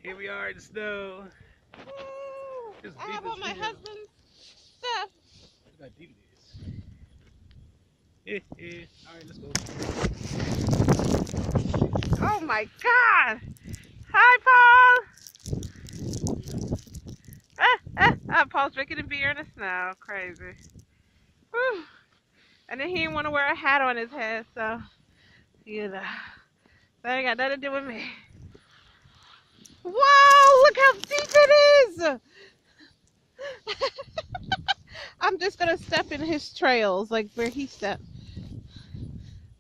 Here we are in the snow. I have all my husband's stuff. Look how deep it is. Alright, let's go. Oh my God! Hi, Paul! Paul's drinking a beer in the snow. Crazy. Whew. And then he didn't want to wear a hat on his head, so, you know. That ain't got nothing to do with me. Whoa! Look how deep it is! I'm just gonna step in his trails, like where he stepped.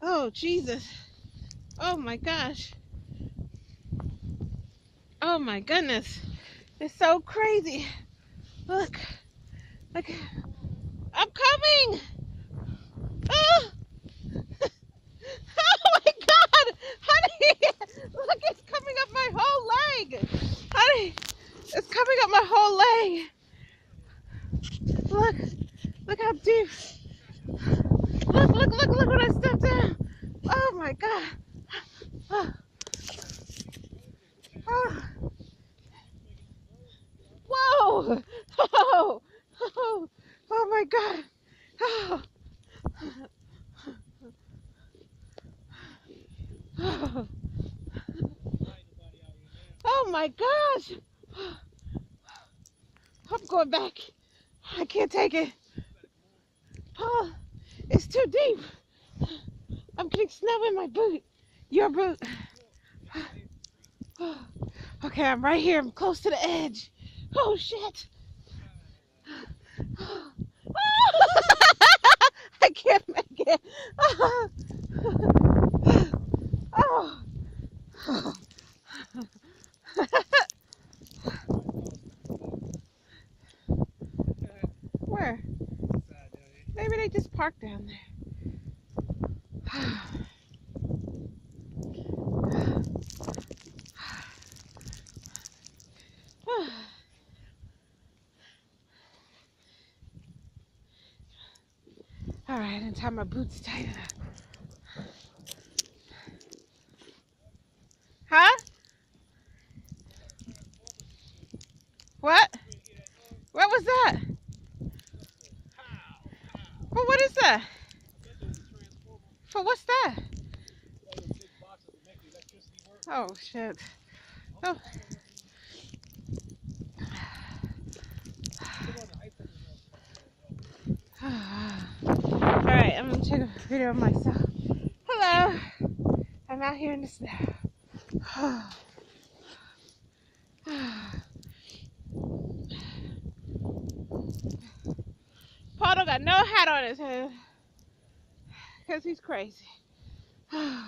Oh, Jesus. Oh my gosh. Oh my goodness. It's so crazy. Look. Look. I'm coming! Oh! Oh my God! Honey! Look, it's coming up my whole leg! Honey! It's coming up my whole leg! Look! Look how deep! Look when I stepped down! Oh my God! Oh. Oh. Whoa! Oh! Oh! Oh my God! Oh! Oh, oh my gosh! I'm going back. I can't take it. Oh, it's too deep. I'm getting snow in my boot. Your boot. Okay, I'm right here. I'm close to the edge. Oh, shit. I can't make it. Oh. Where? Maybe they just parked down there. All right, and tie my boots tight enough. Huh? What? What was that? Well, what is that? For what's that? Oh, shit. Oh. Alright, I'm gonna take a video of myself. Hello! I'm out here in the snow. Paul don't got no hat on his head. Because he's crazy. Paul,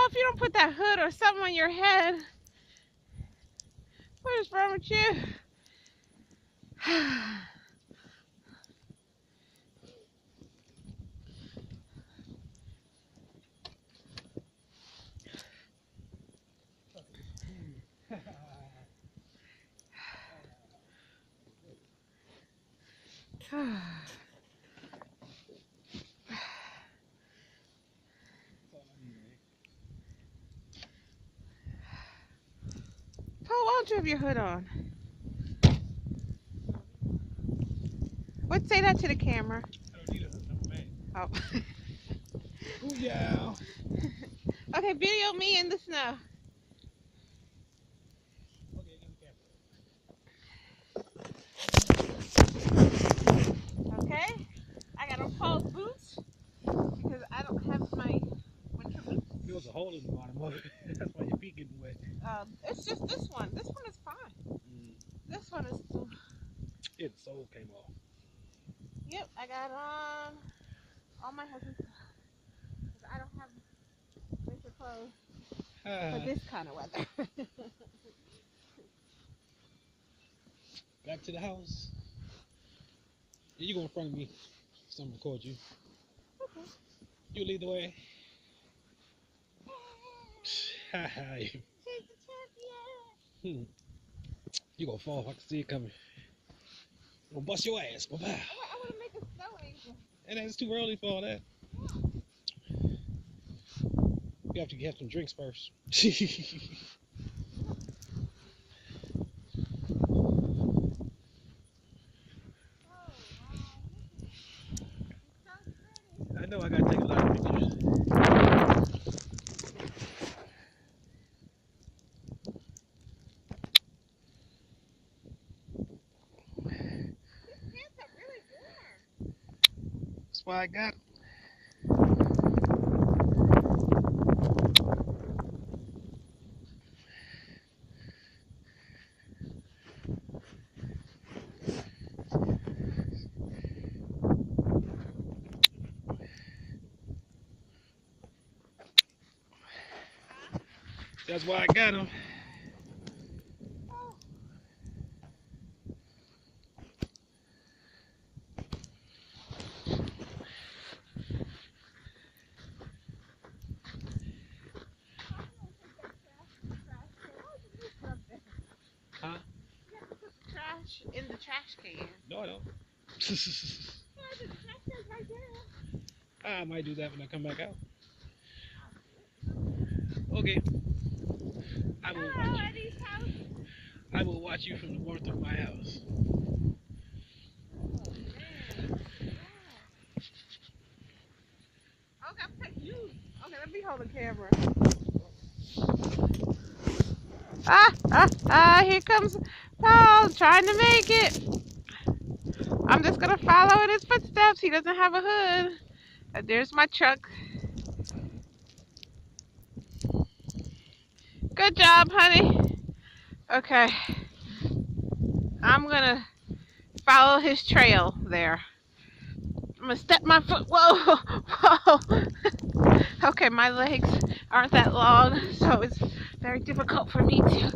if you don't put that hood or something on your head, what is wrong with you? Paul, why don't you have your hood on? What? Say that to the camera. I don't need a hood. I'm a man. Oh. Ooh, yeah. Okay, video me in the snow. Okay, give me the camera. Okay? I got on Paul's boots because I don't have my winter boots. There was a hole in the bottom of it. That's why your feet getting wet. It's just this one. This one is fine. This one is too. Yeah, the sole came off. Yep, I got on all my husband's stuff. I don't have winter clothes for this kind of weather. Back to the house. You go in front of me so I'm record you. Okay. You lead the way. She's the champion. You gonna fall. I can see it coming. I'm gonna bust your ass. Bye bye. I want to make a snow angel. And it's too early for all that. You have to get some drinks first. I know I gotta take a lot of pictures. That's why I got them. That's why I got them. Huh? You have to put the trash in the trash can. No, I don't. Yeah, the trash can's right there. I might do that when I come back out. Okay. I will Hello, watch you. Eddie's house. I will watch you from the warmth of my house. Oh, man. Okay, I'm taking you. Okay, let me hold the camera. Here comes Paul trying to make it. I'm just gonna follow in his footsteps. He doesn't have a hood. There's my truck. Good job, honey. Okay. I'm gonna follow his trail there. I'm gonna step my foot. Whoa, whoa. Okay, my legs aren't that long, so it's very difficult for me to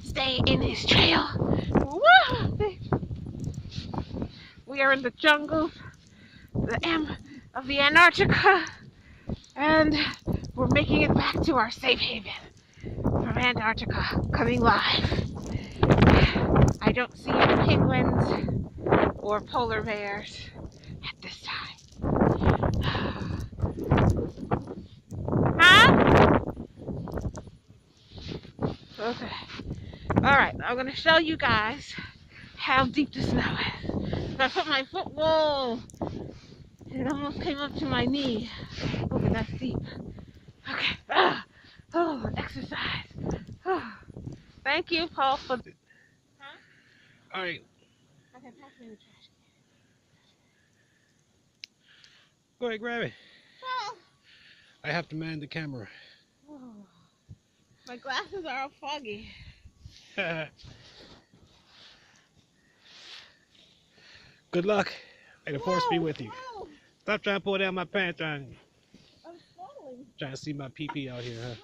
stay in his trail. Woo! We are in the jungles, of the Antarctica, and we're making it back to our safe haven from Antarctica, coming live. I don't see any penguins or polar bears at this time. Huh? Okay. Alright, I'm going to show you guys how deep the snow is. If I put my foot, whoa! It almost came up to my knee. Look at that's deep. Okay. Oh, exercise. Oh. Thank you, Paul, for... Huh? Alright. Okay, pass me the trash can. Go ahead, grab it. Oh. I have to man the camera. Oh. My glasses are all foggy. Good luck. May the force be with you. Whoa. Stop trying to pull down my pants, I'm falling. trying to see my pee-pee out here, huh?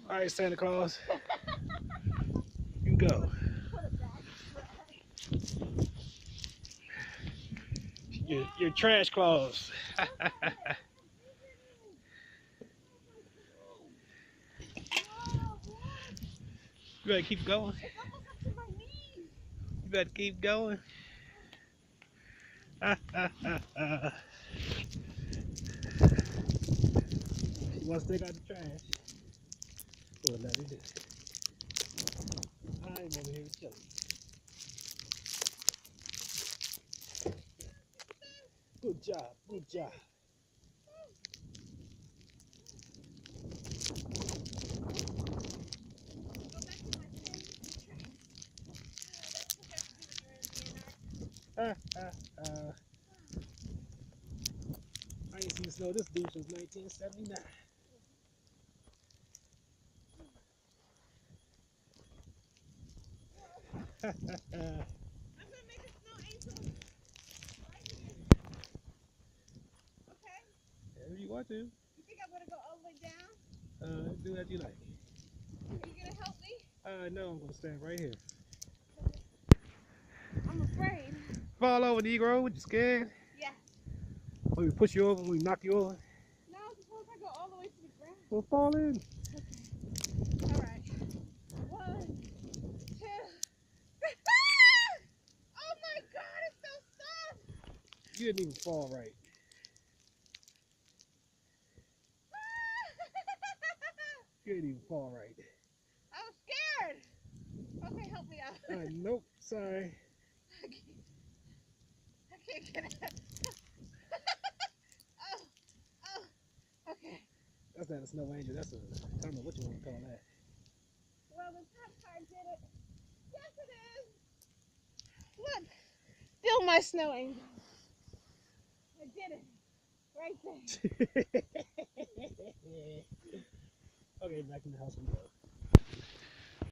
Alright, Santa Claus. You go. Your trash claws. You better keep going. It's almost up to my knees. You better keep going. You want to take out the trash? Well, let me do it. I'm over here chilling. Good job, good job. I ain't seen snow this deep since 1979. I'm gonna make a snow angel. Okay? If you want to, You think I'm gonna go all the way down? do as you like. Are you gonna help me? No, I'm gonna stand right here. I'm afraid. Fall over, Negro. You scared? Yeah. When we push you over, when we knock you over? No, suppose I go all the way to the ground. We'll fall in. Okay. Alright. 1, 2, You didn't even fall right. You didn't even fall right. I'm scared. Okay, help me out. Nope, sorry. I can't get it. Oh, oh, okay. That's not a snow angel. That's a, I don't know what you want to call that. Well, the top card did it. Yes, it is. Look, still my snow angel. I did it. Right there. Okay, back in the house we go.